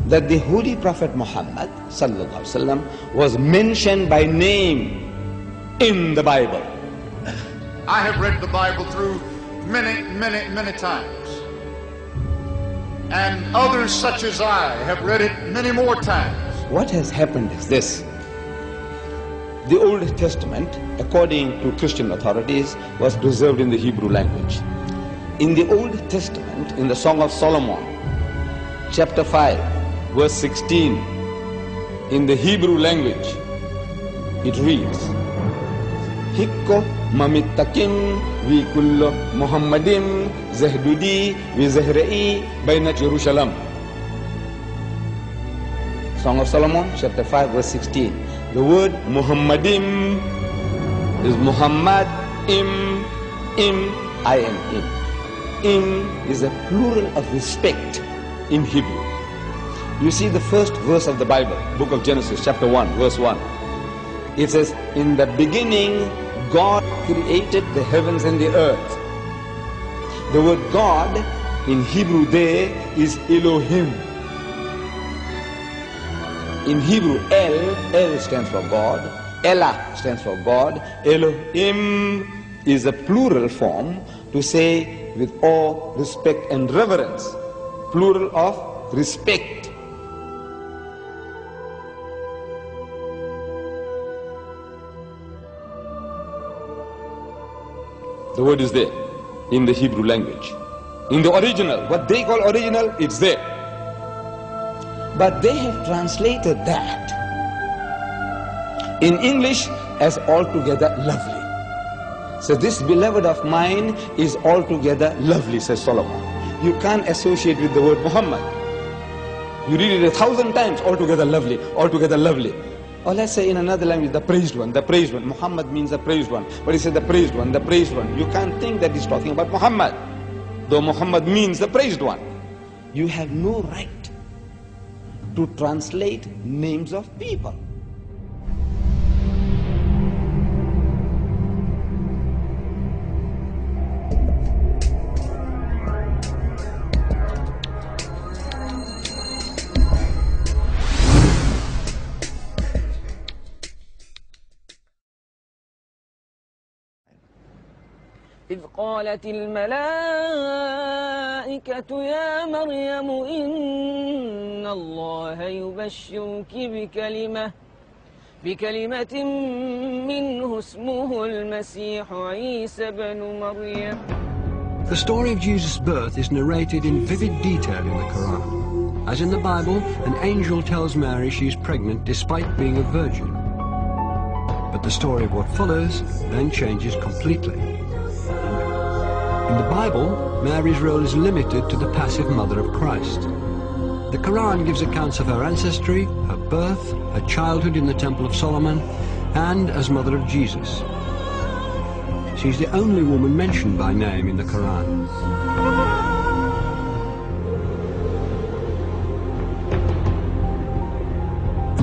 that the Holy Prophet Muhammad sallallahu alaihi wasallam was mentioned by name in the Bible. I have read the Bible through many times. And others such as I have read it many more times. What has happened is this. The Old Testament, according to Christian authorities, was preserved in the Hebrew language. In the Old Testament, in the Song of Solomon, chapter 5, verse 16, in the Hebrew language, it reads, Hikko mamittakim vi kullo Muhammadim zahdudi vi zahra'i bayna Jerusalem. Song of Solomon, chapter 5, verse 16. The word Muhammadim is Muhammad, im, I-N-M. Im is a plural of respect in Hebrew. You see the first verse of the Bible, book of Genesis, chapter 1, verse 1. It says, in the beginning, God created the heavens and the earth. The word God in Hebrew there is Elohim. In Hebrew, El stands for God, Elah stands for God, Elohim is a plural form to say with awe, respect and reverence, plural of respect. The word is there in the Hebrew language. In the original, what they call original, it's there. But they have translated that in English as altogether lovely. So this beloved of mine is altogether lovely, says Solomon. You can't associate with the word Muhammad. You read it 1,000 times, altogether lovely, altogether lovely. Or let's say in another language, the praised one, the praised one. Muhammad means the praised one. But he said the praised one, the praised one. You can't think that he's talking about Muhammad, though Muhammad means the praised one. You have no right to translate names of people. إذ قالت الملائكة يا مريم إن الله يبشرك بكلمة منه اسمه المسيح عيسى بن مريم. The story of Jesus' birth is narrated in vivid detail in the Quran. As in the Bible, an angel tells Mary she is pregnant despite being a virgin. But the story of what follows then changes completely. In the Bible, Mary's role is limited to the passive mother of Christ. The Quran gives accounts of her ancestry, her birth, her childhood in the Temple of Solomon, and as mother of Jesus. She's the only woman mentioned by name in the Quran.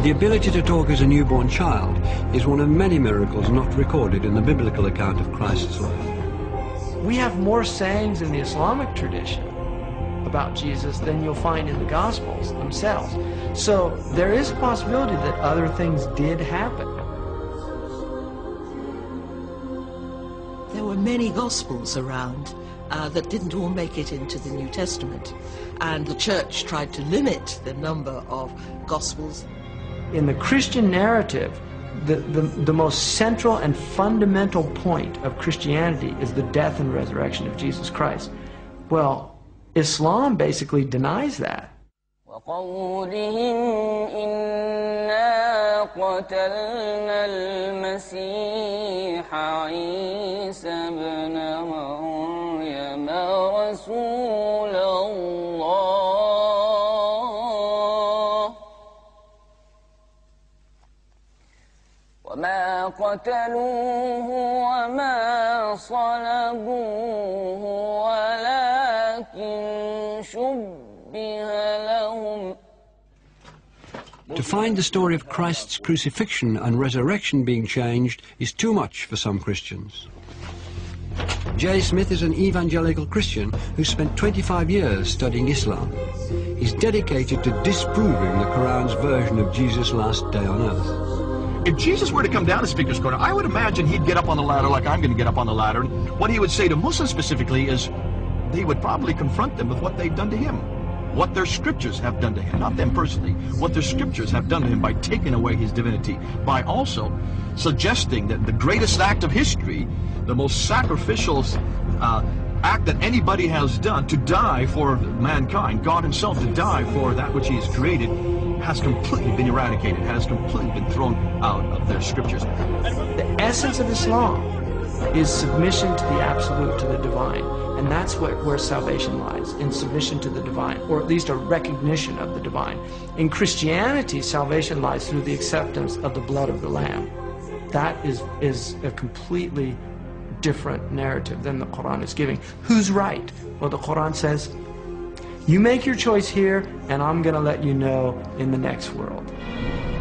The ability to talk as a newborn child is one of many miracles not recorded in the biblical account of Christ's life. We have more sayings in the Islamic tradition about Jesus than you'll find in the Gospels themselves. So there is a possibility that other things did happen. There were many Gospels around that didn't all make it into the New Testament. And the Church tried to limit the number of Gospels. In the Christian narrative, the most central and fundamental point of Christianity is the death and resurrection of Jesus Christ. Well, Islam basically denies that. وقولهم إنا قتلنا المسيح عيسى بن مريم رسول الله وما قتلوه وما صلبوه ولكن شبه لهم. To find the story of Christ's crucifixion and resurrection being changed is too much for some Christians. Jay Smith is an evangelical Christian who spent 25 years studying Islam. is dedicated to disproving the Quran's version of Jesus' last day on earth. If Jesus were to come down to Speaker's Corner, I would imagine he'd get up on the ladder like I'm going to get up on the ladder. And what he would say to Muslims specifically is, he would probably confront them with what they've done to him, what their scriptures have done to him, not them personally, what their scriptures have done to him by taking away his divinity, by also suggesting that the greatest act of history, the most sacrificial act that anybody has done, to die for mankind, God himself to die for that which he has created, has completely been eradicated, has completely been thrown out of their scriptures. The essence of Islam is submission to the absolute, to the divine. And that's where salvation lies, in submission to the divine, or at least a recognition of the divine. In Christianity, salvation lies through the acceptance of the blood of the Lamb. That is a completely different narrative than the Quran is giving. Who's right? Well, the Quran says, you make your choice here, and I'm going to let you know in the next world.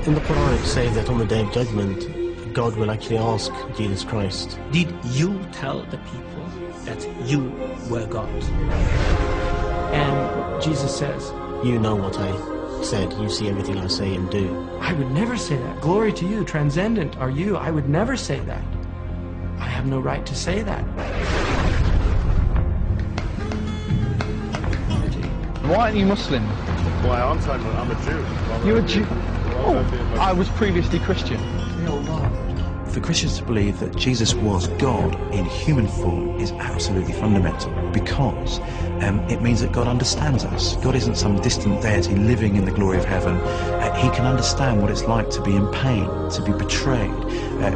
In the Quran it says that on the Day of Judgment, God will actually ask Jesus Christ, did you tell the people that you were God? And Jesus says, you know what I said, you see everything I say and do. I would never say that. Glory to you, transcendent are you. I would never say that. I have no right to say that. Why aren't you Muslim? Why aren't I? I'm a Jew. You're a Jew? Oh, I was previously Christian. For Christians to believe that Jesus was God in human form is absolutely fundamental, because it means that God understands us. God isn't some distant deity living in the glory of heaven. He can understand what it's like to be in pain, to be betrayed,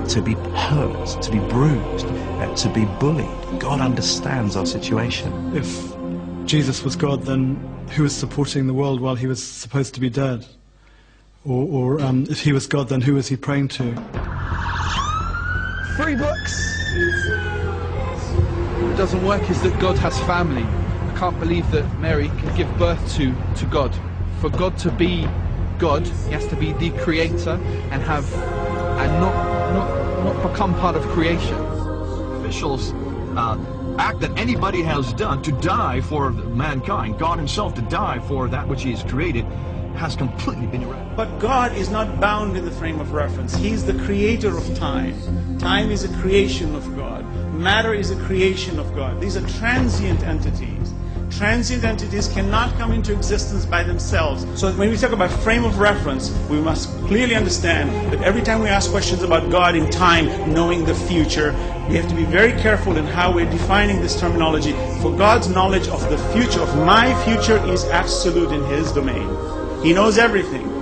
to be hurt, to be bruised, to be bullied. God understands our situation. If Jesus was God, then who was supporting the world while he was supposed to be dead? Or if he was God, then who was he praying to? 3 books! What doesn't work is that God has family. I can't believe that Mary can give birth to God. For God to be God, he has to be the creator and not become part of creation. Officials act that anybody has done to die for mankind, God himself to die for that which he has created, has completely been eradicated. But God is not bound in the frame of reference. He's the creator of time. Time is a creation of God. Matter is a creation of God. These are transient entities. Transient entities cannot come into existence by themselves. So when we talk about frame of reference, we must clearly understand that every time we ask questions about God in time, knowing the future, we have to be very careful in how we're defining this terminology. For God's knowledge of the future, of my future, is absolute in his domain. He knows everything.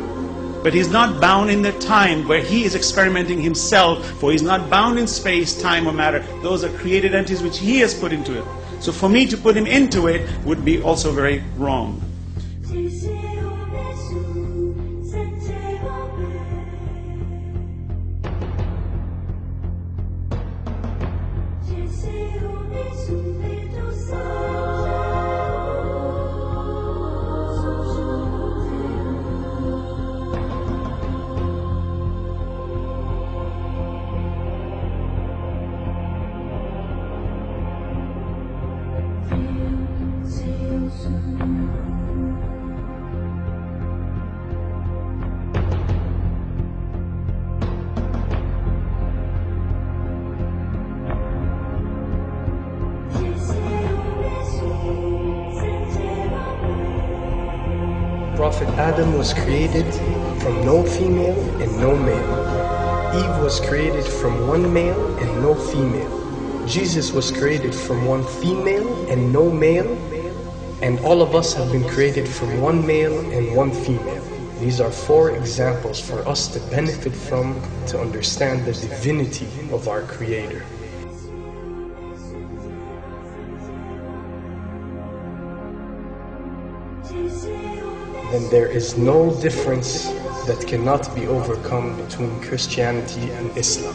But he's not bound in the time where he is experimenting himself, for he's not bound in space, time, or matter. Those are created entities which he has put into it. So for me to put him into it would be also very wrong. Prophet Adam was created from no female and no male. Eve was created from one male and no female. Jesus was created from one female and no male. And all of us have been created from one male and one female. These are 4 examples for us to benefit from, to understand the divinity of our Creator. Then there is no difference that cannot be overcome between Christianity and Islam.